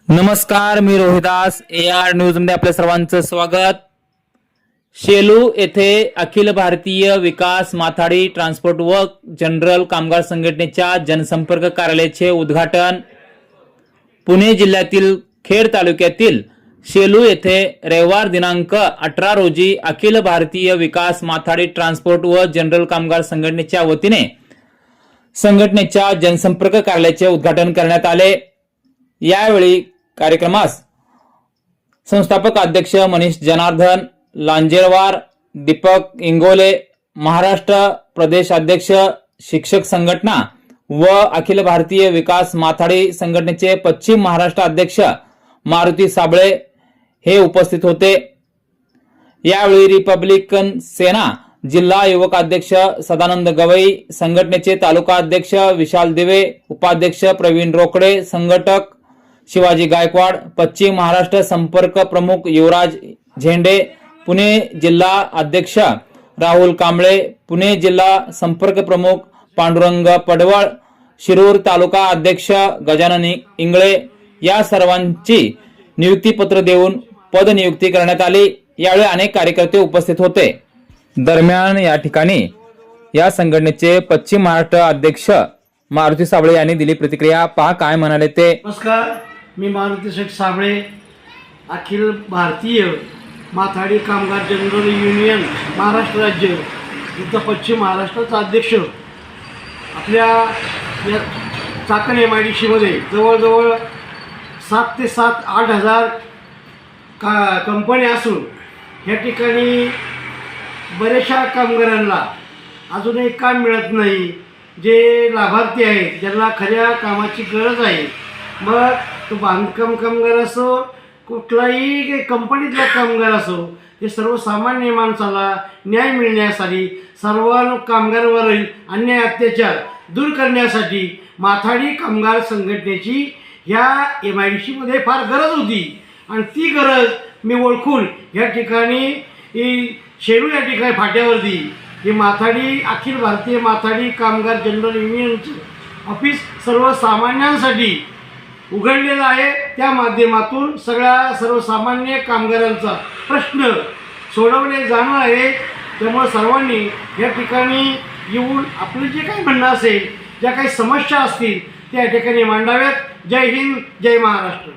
नमस्कार, मी Rohidas AR news मध्ये आपल्या सर्वांचं स्वागत। शेलू येथे अखिल भारतीय विकास माथाडी ट्रान्सपोर्ट वर्क जनरल कामगार संघटनेच्या जनसंपर्क कार्यालयाचे उद्घाटन। पुणे जिल्ह्यातील खेड तालुक्यातील शेलू येथे रविवार दिनांक 18 रोजी अखिल भारतीय विकास माथाडी ट्रान्सपोर्ट व जनरल कामगार संघटनेच्या वतीने संघटनेच्या जनसंपर्क कार्यालयाचे उद्घाटन करण्यात आले। यावेळी कार्यक्रमास संस्थापक अध्यक्ष मनीष जनार्दन लांजेवार, दीपक इंगोले, महाराष्ट्र प्रदेश अध्यक्ष शिक्षक संघटना व अखिल भारतीय विकास माथाडी संघटनेचे पश्चिम महाराष्ट्र अध्यक्ष मारुती साबळे हे उपस्थित होते। यावेळी रिपब्लिकन सेना जिल्हा युवक अध्यक्ष सदानंद गवई, संघटनेचे तालुका अध्यक्ष विशाल दिवे, उपाध्यक्ष प्रवीण रोकडे, संघटक शिवाजी गायकवाड, पश्चिम महाराष्ट्र संपर्क प्रमुख युवराज झेंडे, पुणे जिल्हा अध्यक्ष राहुल कांबळे, पुणे जिल्हा संपर्क प्रमुख पांडुरंग पडवळ, शिरूर तालुका अध्यक्ष गजानन इंगळे या सर्वांची नियुक्तीपत्र देऊन पदनियुक्ती करण्यात आली। यावेळी अनेक कार्यकर्ते उपस्थित होते। दरम्यान या ठिकाणी या संघटनेचे पश्चिम महाराष्ट्र अध्यक्ष मारुती साबळे यांनी दिली प्रतिक्रिया। पहा काय म्हणाले ते। नमस्कार, मी मारुती शेठ साबळे, अखिल भारतीय माथाडी कामगार जनरल युनियन महाराष्ट्र राज्य इथं पश्चिम महाराष्ट्राचा अध्यक्ष। आपल्या या चाकण MIDC मध्ये जवळजवळ 7 ते 8 हजार कंपन्या असून या ठिकाणी बऱ्याचशा कामगारांना अजूनही काम मिळत नाही। जे लाभार्थी आहेत ज्यांना खऱ्या कामाची गरज आहे, मग तो बांधकाम कामगार असो, कुठलाही कंपनीतला कामगार असो, हे सर्वसामान्य माणसाला न्याय मिळण्यासाठी, सर्व कामगारांवरील अन्याय अत्याचार दूर करण्यासाठी माथाडी कामगार संघटनेची ह्या MIDC मध्ये फार गरज होती। आणि ती गरज मी ओळखून या ठिकाणी शेलू या ठिकाणी फाट्यावरती हे माथाडी अखिल भारतीय माथाडी कामगार जनरल युनियनचं ऑफिस सर्वसामान्यांसाठी उघडलेलं आहे। त्या माध्यमातून सर्वसामान्य कामगारांचा प्रश्न सोडवले जाणार आहे। त्यामुळे सर्वांनी या ठिकाणी येऊन आपलं जे काही म्हणणं असेल, ज्या काही समस्या असतील त्या ठिकाणी मांडाव्यात। जय हिंद, जय महाराष्ट्र।